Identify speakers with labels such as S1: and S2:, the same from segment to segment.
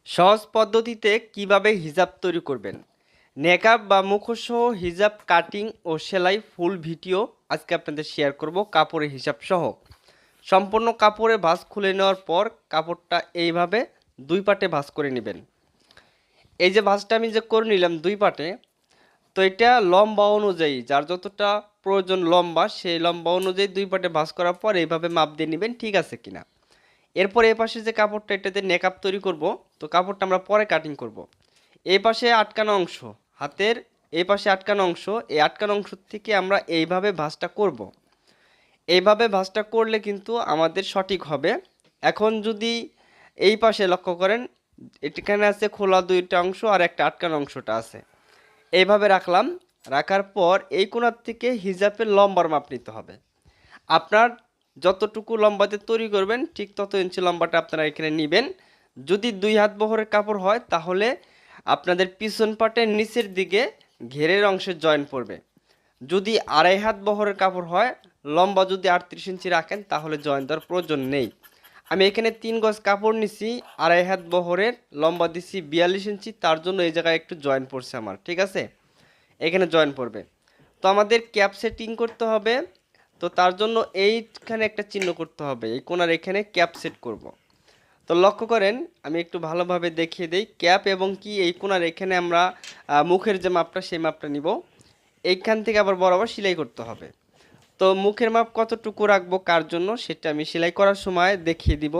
S1: সহজ পদ্ধতিতে কিভাবে হিজাব তৈরি করবেন। নেকাব বা মুখোশসহ হিজাব কাটিং ও সেলাই ফুল ভিডিও আজকে আপনাদের শেয়ার করব কাপড়ের হিসাব সহ। সম্পূর্ণ কাপড়ে ভাঁজ খুলে নেওয়ার পর কাপড়টা এইভাবে দুই পাটে ভাঁজ করে নেবেন। এই যে ভাঁজটা আমি যে করে নিলাম দুই পাটে, তো এটা লম্বা অনুযায়ী যার যতটা প্রয়োজন লম্বা সেই লম্বা অনুযায়ী দুই পাটে ভাঁজ করার পর এইভাবে মাপ দিয়ে নেবেন ঠিক আছে কিনা। এরপর এই পাশে যে কাপড়টা এটাতে নেকআপ তৈরি করব, তো কাপড়টা আমরা পরে কাটিং করব। এই পাশে আটকানো অংশ, হাতের এই পাশে আটকানো অংশ, এই আটকানো অংশ থেকে আমরা এইভাবে ভাঁজটা করব। এইভাবে ভাঁজটা করলে কিন্তু আমাদের সঠিক হবে। এখন যদি এই পাশে লক্ষ্য করেন, এখানে আছে খোলা দুইটা অংশ আর একটা আটকানো অংশটা আছে। এইভাবে রাখলাম, রাখার পর এই কোণার থেকে হিজাবের লম্বার মাপ নিতে হবে। আপনার যতটুকু লম্বাতে তৈরি করবেন ঠিক তত ইঞ্চি লম্বাটা আপনারা এখানে নেবেন। যদি 2 হাত বহরের কাপড় হয় তাহলে আপনাদের পিছন পাটের নিচের দিকে ঘেরের অংশে জয়েন পড়বে। যদি 2.5 হাত বহরের কাপড় হয়, লম্বা যদি 38 ইঞ্চি রাখেন তাহলে জয়েন দেওয়ার প্রয়োজন নেই। আমি এখানে 3 গজ কাপড় নিছি, 2.5 হাত বহরের, লম্বা দিছি 42 ইঞ্চি, তার জন্য এই জায়গায় একটু জয়েন পড়ছে আমার, ঠিক আছে, এখানে জয়েন পড়বে। তো আমাদের ক্যাপ সেটিং করতে হবে, তো তার জন্য এইখানে একটা চিহ্ন করতে হবে, এই কোণার এখানে ক্যাপ সেট করব। তো লক্ষ্য করেন, আমি একটু ভালোভাবে দেখিয়ে দেই ক্যাপ এবং কি এই কোণার এখানে আমরা মুখের যে মাপটা সেই মাপটা নিব। এইখান থেকে আবার বরাবর সেলাই করতে হবে। তো মুখের মাপ কতটুকু রাখবো কার জন্য সেটা আমি সেলাই করার সময় দেখিয়ে দিব।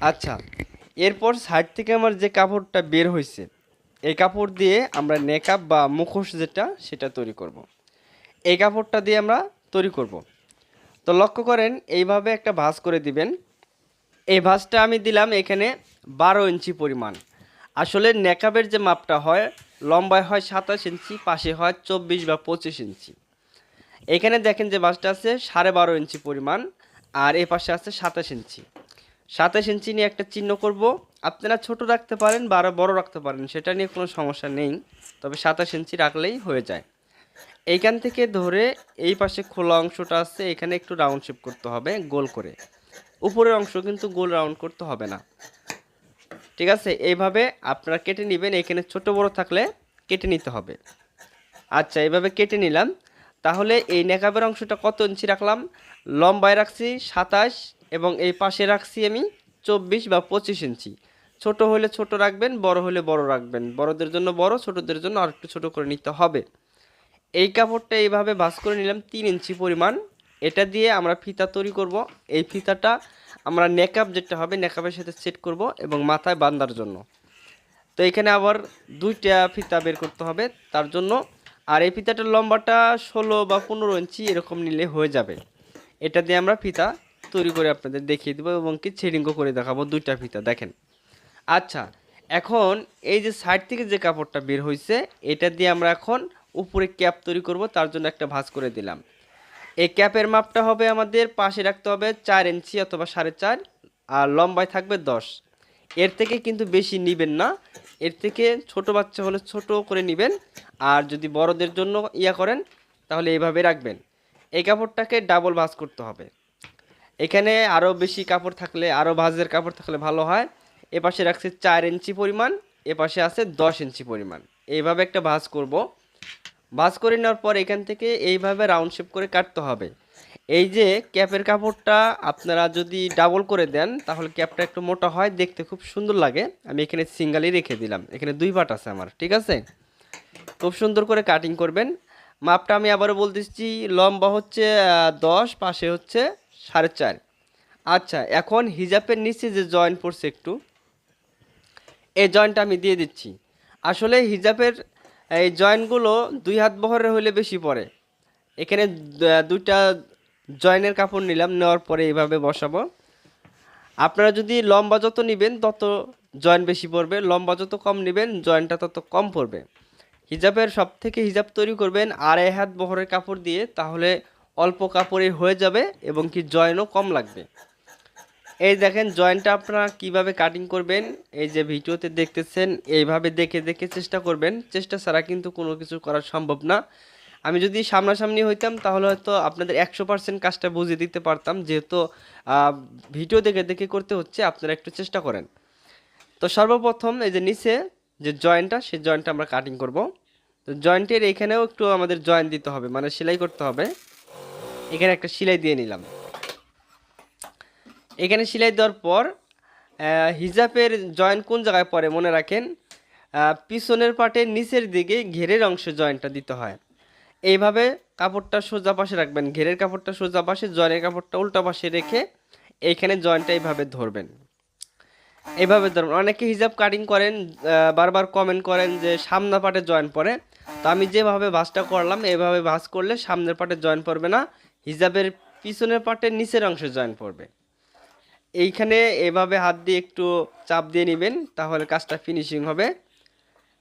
S1: আচ্ছা, এরপর সাইড থেকে আমার যে কাপড়টা বের হয়েছে এই কাপড় দিয়ে আমরা নেকআপ বা মুখোশ যেটা সেটা তৈরি করব। এই কাপড়টা দিয়ে আমরা তৈরি করব। তো লক্ষ্য করেন এইভাবে একটা ভাঁজ করে দিবেন। এই ভাঁজটা আমি দিলাম এখানে 12 ইঞ্চি পরিমাণ। আসলে নেকাবের যে মাপটা হয় লম্বায় হয় 27 ইঞ্চি, পাশে হয় 24 বা 25 ইঞ্চি। এখানে দেখেন যে ভাঁজটা আছে 12.5 ইঞ্চি পরিমাণ, আর এই পাশে আছে 27 ইঞ্চি। 27 ইঞ্চি নিয়ে একটা চিহ্ন করব। আপনারা ছোট রাখতে পারেন বা আরও বড় রাখতে পারেন, সেটা নিয়ে কোনো সমস্যা নেই, তবে 27 ইঞ্চি রাখলেই হয়ে যায়। এইখান থেকে ধরে এই পাশে খোলা অংশটা আছে, এখানে একটু রাউন্ড শেপ করতে হবে গোল করে। উপরের অংশ কিন্তু গোল রাউন্ড করতে হবে না, ঠিক আছে। এইভাবে আপনারা কেটে নেবেন, এখানে ছোট বড় থাকলে কেটে নিতে হবে। আচ্ছা, এইভাবে কেটে নিলাম। তাহলে এই নেকাবের অংশটা কত ইঞ্চি রাখলাম? লম্বায় রাখছি 27 এবং এই পাশে রাখছি আমি 24 বা 25 ইঞ্চি। ছোট হলে ছোট রাখবেন, বড় হলে বড় রাখবেন। বড়দের জন্য বড়, ছোটদের জন্য আর একটু ছোট করে নিতে হবে। এই কাপড়টা এইভাবে ভাঁজ করে নিলাম 3 ইঞ্চি পরিমাণ। এটা দিয়ে আমরা ফিতা তৈরি করব। এই ফিতাটা আমরা নেকআপ যেটা হবে নেকআপের সাথে সেট করব এবং মাথায় বাঁধার জন্য। তো এখানে আবার দুইটা ফিতা বের করতে হবে তার জন্য। আর এই ফিতাটার লম্বাটা 16 বা 15 ইঞ্চি এরকম নিলে হয়ে যাবে। এটা দিয়ে আমরা ফিতা তৈরি করে আপনাদের দেখিয়ে দেবো এবং কি ছেডিংও করে দেখাবো দুইটা ফিতা, দেখেন। আচ্ছা, এখন এই যে সাইড থেকে যে কাপড়টা বের হয়েছে এটা দিয়ে আমরা এখন উপরে ক্যাপ তৈরি করব, তার জন্য একটা ভাঁজ করে দিলাম। এই ক্যাপের মাপটা হবে আমাদের পাশে রাখতে হবে 4 ইঞ্চি অথবা 4.5, আর লম্বায় থাকবে 10। এর থেকে কিন্তু বেশি নেবেন না, এর থেকে ছোট বাচ্চা হলে ছোট করে নেবেন। আর যদি বড়দের জন্য করেন তাহলে এইভাবে রাখবেন। এই কাপড়টাকে ডাবল ভাঁজ করতে হবে। এখানে আরও বেশি কাপড় থাকলে, আরও ভাঁজের কাপড় থাকলে ভালো হয়। এপাশে রাখছি 4 ইঞ্চি পরিমাণ, এপাশে আছে 10 ইঞ্চি পরিমাণ। এইভাবে একটা ভাঁজ করব। ভাঁজ করে নেওয়ার পর এখান থেকে এইভাবে রাউন্ড শেপ করে কাটতে হবে। এই যে ক্যাপের কাপড়টা আপনারা যদি ডাবল করে দেন তাহলে ক্যাপটা একটু মোটা হয়, দেখতে খুব সুন্দর লাগে। আমি এখানে সিঙ্গেলই রেখে দিলাম, এখানে 2 পাট আছে আমার, ঠিক আছে। খুব সুন্দর করে কাটিং করবেন। মাপটা আমি আবারও বলতেছি, লম্বা হচ্ছে 10, পাশে হচ্ছে 4.5। আচ্ছা, এখন হিজাবের নিচে যে জয়েন্ট পড়ছে একটু, এই জয়েন্টটা আমি দিয়ে দিচ্ছি। আসলে হিজাবের এই জয়েন্টগুলো 2 হাত বহরের হলে বেশি পড়ে। এখানে দুইটা জয়েনের কাপড় নিলাম, নেওয়ার পরে এইভাবে বসাবো। আপনারা যদি লম্বা যত নেবেন তত জয়েন্ট বেশি পড়বে, লম্বা যত কম নেবেন জয়েন্টটা তত কম পড়বে। হিজাবের সব থেকে হিজাব তৈরি করবেন 2.5 হাত বহরের কাপড় দিয়ে, তাহলে অল্প কাপড়ে হয়ে যাবে এবং কি জয়েনও কম লাগবে। এই দেখেন জয়েন্টটা আপনারা কিভাবে কাটিং করবেন, এই যে ভিডিওতে দেখতেছেন এইভাবে দেখে দেখে চেষ্টা করবেন। চেষ্টা ছাড়া কিন্তু কোনো কিছু করা সম্ভব না। আমি যদি সামনাসামনি হইতাম তাহলে হয়তো আপনাদের 100% কাজটা বুঝিয়ে দিতে পারতাম, যেহেতু ভিডিও দেখে দেখে করতে হচ্ছে। আপনারা একটু চেষ্টা করেন। তো সর্বপ্রথম এই যে নিচে যে জয়েন্টটা, সেই জয়েন্টটা আমরা কাটিং করব। তো জয়েন্টের এখানেও একটু আমাদের জয়েন্ট দিতে হবে, মানে সেলাই করতে হবে। এখানে একটা সেলাই দিয়ে নিলাম। এখানে সেলাই দেওয়ার পর হিজাবের জয়েন্ট কোন জায়গায় পড়ে মনে রাখেন, পিছনের পার্টের নিচের দিকে ঘেরের অংশে জয়েন্টটা দিতে হয়। এইভাবে কাপড়টা সোজা পাশে রাখবেন, ঘেরের কাপড়টা সোজা পাশে, জয়েন্টের কাপড়টা উল্টা পাশে রেখে এইখানে জয়েন্টটা এইভাবে ধরবেন। এইভাবে ধরুন, অনেকে হিজাব কাটিং করেন, বারবার কমেন্ট করেন যে সামনের পাটে জয়েন পড়ে। তো আমি যেভাবে ভাঁজটা করলাম এইভাবে ভাঁজ করলে সামনের পাটে জয়েন পড়বে না, হিজাবের পিছনের পাটের নিচের অংশে জয়েন পড়বে। এইখানে এভাবে হাত দিয়ে একটু চাপ দিয়ে নেবেন, তাহলে কাজটা ফিনিশিং হবে।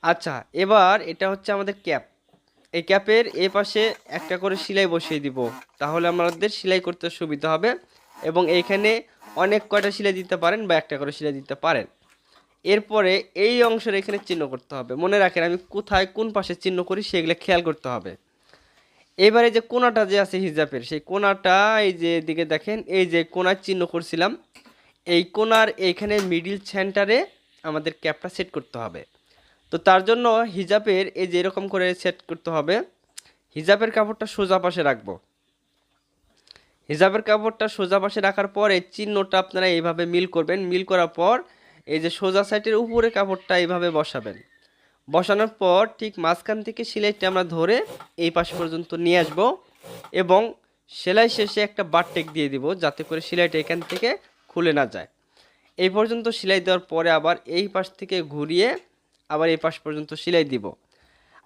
S1: আচ্ছা, এবার এটা হচ্ছে আমাদের ক্যাপ। এই ক্যাপের এ পাশে একটা করে সেলাই বসিয়ে দিব, তাহলে আমাদের সেলাই করতে সুবিধা হবে। এবং এইখানে অনেক কয়টা সেলাই দিতে পারেন বা একটা করে সেলাই দিতে পারেন। এরপরে এই অংশের এখানে চিহ্ন করতে হবে। মনে রাখেন আমি কোথায় কোন পাশে চিহ্ন করি সেগুলো খেয়াল করতে হবে। এবারে যে কোনাটা যে আছে হিজাবের, সেই কোনাটা এই যে দিকে দেখেন, এই যে কোনার চিহ্ন করছিলাম, এই কোনার এইখানে মিডিল সেন্টারে আমাদের ক্যাপটা সেট করতে হবে। তো তার জন্য হিজাবের এই যে এরকম করে সেট করতে হবে। হিজাবের কাপড়টা সোজা পাশে রাখবো। হিজাবের কাপড়টা সোজা পাশে রাখার পর এই চিহ্নটা আপনারা এইভাবে মিল করবেন। মিল করার পর এই যে সোজা সাইডের উপরে কাপড়টা এইভাবে বসাবেন। বসানোর পর ঠিক মাঝখান থেকে সেলাইটা আমরা ধরে এই পাশ পর্যন্ত নিয়ে আসব এবং সেলাই শেষে একটা বারটেক দিয়ে দিব, যাতে করে সেলাইটা এখান থেকে খুলে না যায়। এই পর্যন্ত সেলাই দেওয়ার পরে আবার এই পাশ থেকে ঘুরিয়ে আবার এই পাশ পর্যন্ত সেলাই দিব।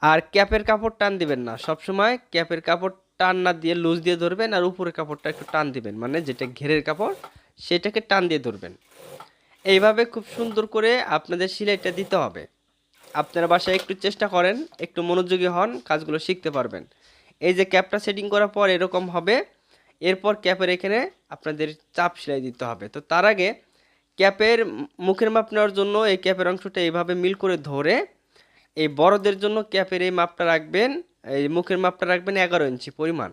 S1: আর ক্যাপের কাপড় টান দিবেন না, সবসময় ক্যাপের কাপড় টান না দিয়ে লুজ দিয়ে ধরবেন, আর উপরের কাপড়টা একটু টান দিবেন, মানে যেটা ঘেরের কাপড় সেটাকে টান দিয়ে ধরবেন। এইভাবে খুব সুন্দর করে আপনাদের সেলাইটা দিতে হবে। আপনারা বাসায় একটু চেষ্টা করেন, একটু মনোযোগী হন, কাজগুলো শিখতে পারবেন। এই যে ক্যাপটা সেটিং করার পর এরকম হবে। এরপর ক্যাপের এখানে আপনাদের চাপ সেলাই দিতে হবে। তো তার আগে ক্যাপের মুখের মাপ নেওয়ার জন্য এই ক্যাপের অংশটা এইভাবে মিল করে ধরে, এই বড়দের জন্য ক্যাপের এই মাপটা রাখবেন, এই মুখের মাপটা রাখবেন 11 ইঞ্চি পরিমাণ।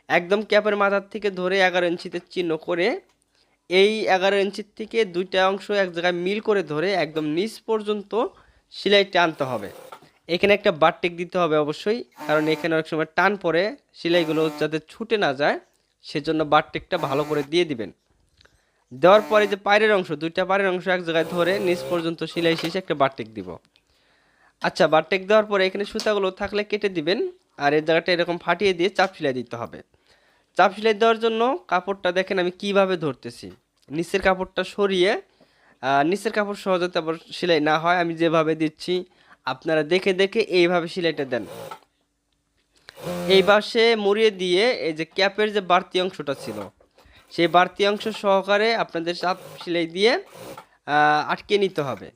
S1: একদম ক্যাপের মাথার থেকে ধরে 11 ইঞ্চিতে চিহ্ন করে এই 11 ইঞ্চির থেকে দুইটা অংশ এক জায়গায় মিল করে ধরে একদম নিচ পর্যন্ত সেলাইটা আনতে হবে। এখানে একটা বারটেক দিতে হবে অবশ্যই, কারণ এখানে অনেক সময় টান পড়ে, সেলাইগুলো যাতে ছুটে না যায় সেজন্য বারটেকটা ভালো করে দিয়ে দিবেন। দেওয়ার পরে যে পায়ের অংশ, দুইটা পায়ের অংশ এক জায়গায় ধরে নিচ পর্যন্ত সেলাই শেষে একটা বারটেক দিব। আচ্ছা, বারটেক দেওয়ার পরে এখানে সুতাগুলো থাকলে কেটে দিবেন, আর এই জায়গাটা এরকম ফাটিয়ে দিয়ে চাপ সেলাই দিতে হবে। চাপ সেলাই দেওয়ার জন্য কাপড়টা দেখেন আমি কিভাবে ধরতেছি। নিচের কাপড়টা সরিয়ে, নিচের কাপড় সহজে আবার সেলাই না হয়, আমি যেভাবে দিচ্ছি আপনারা দেখে দেখে এইভাবে সেলাইটা দেন। এই পাশে মুড়িয়ে দিয়ে এই যে ক্যাপের যে বাড়তি অংশটা ছিল, সেই বাড়তি অংশ সহকারে আপনাদের চাপ সেলাই দিয়ে আটকে নিতে হবে।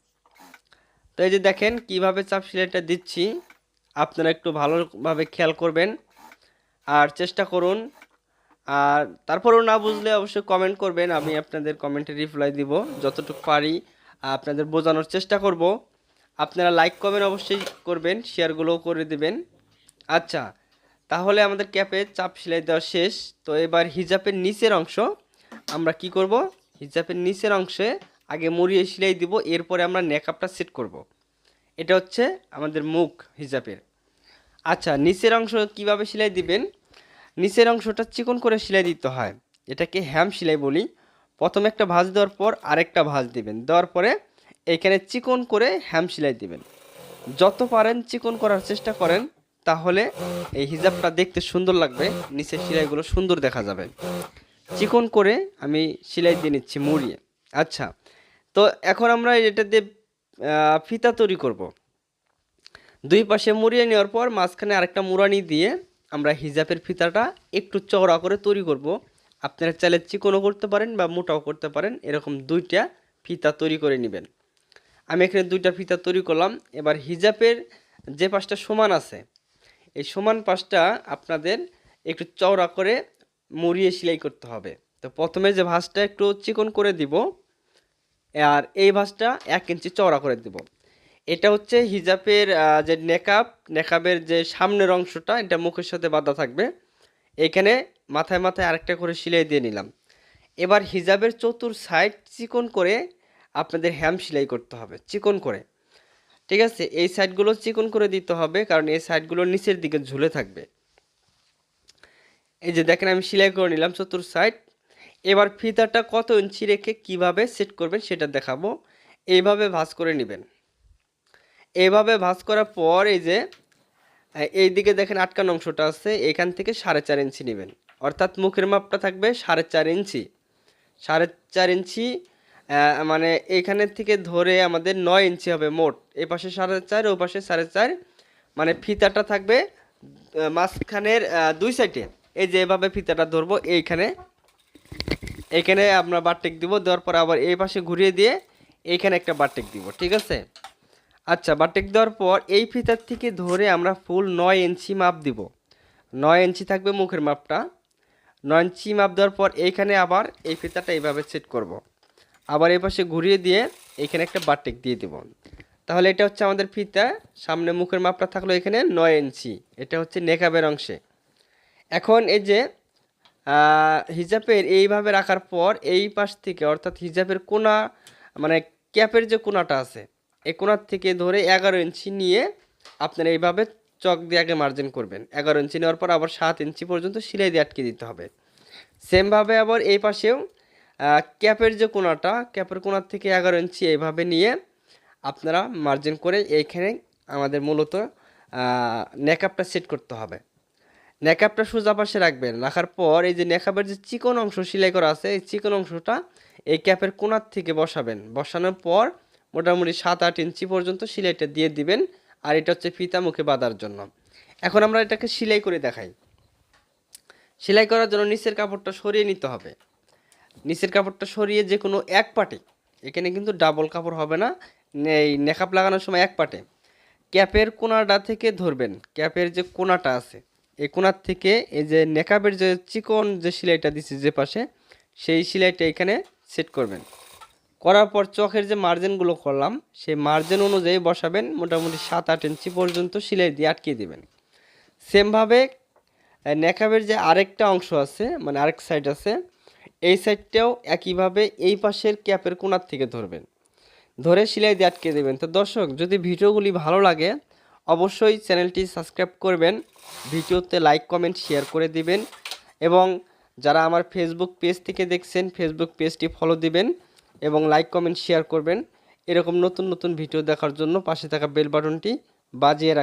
S1: তো এই যে দেখেন কিভাবে চাপ সেলাইটা দিচ্ছি, আপনারা একটু ভালোভাবে খেয়াল করবেন আর চেষ্টা করুন। আর তারপরেও না বুঝলে অবশ্যই কমেন্ট করবেন, আমি আপনাদের কমেন্টে রিপ্লাই দিব যতটুকু পারি, আপনাদের বোঝানোর চেষ্টা করব। আপনারা লাইক কমেন্ট অবশ্যই করবেন, শেয়ারগুলোও করে দিবেন। আচ্ছা, তাহলে আমাদের ক্যাপে চাপ সেলাই দেওয়া শেষ। তো এবার হিজাবের নিচের অংশ আমরা কি করব, হিজাবের নিচের অংশে আগে মুড়িয়ে সেলাই দিব, এরপরে আমরা নেকআপটা সেট করব। এটা হচ্ছে আমাদের মুখ হিজাবের। আচ্ছা, নিচের অংশ কিভাবে সেলাই দিবেন, নিচের অংশটা চিকন করে সেলাই দিতে হয়, এটাকে হ্যাম সেলাই বলি। প্রথমে একটা ভাঁজ দেওয়ার পর আরেকটা ভাঁজ দিবেন, দেওয়ার পরে এখানে চিকন করে হ্যাম সেলাই দিবেন। যত পারেন চিকন করার চেষ্টা করেন, তাহলে এই হিজাবটা দেখতে সুন্দর লাগবে, নিচের সেলাইগুলো সুন্দর দেখা যাবে। চিকন করে আমি সেলাই দিয়ে নিচ্ছি মুড়িয়ে। আচ্ছা, তো এখন আমরা এটা দিয়ে ফিতা তৈরি করব। দুই পাশে মুড়িয়ে নেওয়ার পর মাঝখানে আরেকটা মুড়ানি দিয়ে আমরা হিজাবের ফিতাটা একটু চওড়া করে তৈরি করব। আপনারা চাইলে চিকনও করতে পারেন বা মোটাও করতে পারেন, এরকম দুইটা ফিতা তৈরি করে নেবেন। আমি এখানে দুইটা ফিতা তৈরি করলাম। এবার হিজাবের যে পাশটা সমান আছে, এই সমান পাশটা আপনাদের একটু চওড়া করে মুড়িয়ে সেলাই করতে হবে। তো প্রথমে যে ভাঁজটা একটু চিকন করে দিব, আর এই ভাঁজটা 1 ইঞ্চি চওড়া করে দিব। এটা হচ্ছে হিজাবের যে নেকাবের যে সামনের অংশটা, এটা মুখের সাথে বাঁধা থাকবে। এখানে মাথায় মাথায় আরেকটা করে সেলাই দিয়ে নিলাম। এবার হিজাবের চতুর সাইড চিকন করে আপনাদের হ্যাম সেলাই করতে হবে চিকন করে। ঠিক আছে, এই সাইডগুলো চিকন করে দিতে হবে, কারণ এই সাইডগুলো নিচের দিকে ঝুলে থাকবে। এই যে দেখেন আমি সেলাই করে নিলাম চতুর সাইড। এবার ফিতাটা কত ইঞ্চি রেখে কিভাবে সেট করবেন সেটা দেখাবো। এইভাবে ভাঁজ করে নেবেন। এইভাবে ভাঁজ করার পর এই যে এই দিকে দেখেন আটকানো অংশটা আছে, এখান থেকে 4.5 ইঞ্চি নেবেন, অর্থাৎ মুখের মাপটা থাকবে 4.5 ইঞ্চি। 4.5 ইঞ্চি মানে এখানের থেকে ধরে আমাদের 9 ইঞ্চি হবে মোট। এই পাশে 4.5, ও পাশে 4.5, মানে ফিতাটা থাকবে মাঝখানের 2 সাইডে। এই যে এভাবে ফিতাটা ধরবো, এইখানে আমরা বারটেক দিব, দেওয়ার পর আবার এই পাশে ঘুরিয়ে দিয়ে এইখানে একটা বারটেক দিব। ঠিক আছে, আচ্ছা বারটেক দেওয়ার পর এই ফিতার থেকে ধরে আমরা ফুল 9 ইঞ্চি মাপ দিব। 9 ইঞ্চি থাকবে মুখের মাপটা। 9 ইঞ্চি মাপ দেওয়ার পর এইখানে আবার এই ফিতাটা এইভাবে সেট করব। আবার এই পাশে ঘুরিয়ে দিয়ে এইখানে একটা বারটেক দিয়ে দেব। তাহলে এটা হচ্ছে আমাদের ফিতা। সামনে মুখের মাপটা থাকলো এখানে 9 ইঞ্চি, এটা হচ্ছে নেকাবের অংশে। এখন এই যে হিজাবের এইভাবে রাখার পর এই পাশ থেকে, অর্থাৎ হিজাবের কোনা মানে ক্যাপের যে কোনাটা আছে, এই কোনার থেকে ধরে 11 ইঞ্চি নিয়ে আপনারা এইভাবে চক দিয়ে আগে মার্জিন করবেন। 11 ইঞ্চি নেওয়ার পর আবার 7 ইঞ্চি পর্যন্ত সেলাই দিয়ে আটকে দিতে হবে। সেমভাবে আবার এই পাশেও ক্যাপের যে কোনাটা, ক্যাপের কোনার থেকে 11 ইঞ্চি এইভাবে নিয়ে আপনারা মার্জিন করে এইখানে আমাদের মূলত নেকআপটা সেট করতে হবে। নেকআপটা সোজা পাশে রাখবেন। রাখার পর এই যে নেকআপের যে চিকন অংশ সেলাই করা আছে, এই চিকন অংশটা এই ক্যাপের কোনার থেকে বসাবেন। বসানোর পর মোটামুটি 7-8 ইঞ্চি পর্যন্ত সেলাইটা দিয়ে দিবেন। আর এটা হচ্ছে ফিতা মুখে বাঁধার জন্য। এখন আমরা এটাকে সেলাই করে দেখাই। সেলাই করার জন্য নিচের কাপড়টা সরিয়ে নিতে হবে। নিচের কাপড়টা সরিয়ে যে কোনো এক পাটে, এখানে কিন্তু ডাবল কাপড় হবে না, এই নেকআপ লাগানোর সময় এক পাটে ক্যাপের কোনাটা থেকে ধরবেন। ক্যাপের যে কোনাটা আছে, এই কোনার থেকে এই যে নেকআপের যে চিকন যে সেলাইটা দিছি যে পাশে, সেই সেলাইটা এখানে সেট করবেন। করার পর চোখের যে মার্জিনগুলো করলাম, সেই মার্জিন অনুযায়ী বসাবেন। মোটামুটি 7-8 ইঞ্চি পর্যন্ত সেলাই দিয়ে আটকে দেবেন। সেমভাবে নেকআপের যে আরেকটা অংশ আছে, মানে আরেক সাইড আছে, এই সাইডটাও একইভাবে এই পাশের ক্যাপের কোনার থেকে ধরবেন। ধরে সেলাই দিয়ে আটকে দেবেন। তো দর্শক, যদি ভিডিওগুলি ভালো লাগে অবশ্যই চ্যানেলটি সাবস্ক্রাইব করবেন, ভিডিওতে লাইক কমেন্ট শেয়ার করে দিবেন, এবং যারা আমার ফেসবুক পেজ থেকে দেখছেন ফেসবুক পেজটি ফলো দিবেন এবং লাইক কমেন্ট শেয়ার করবেন। এরকম নতুন নতুন ভিডিও দেখার জন্য পাশে থাকা বেল বাটনটি বাজিয়ে রাখবেন।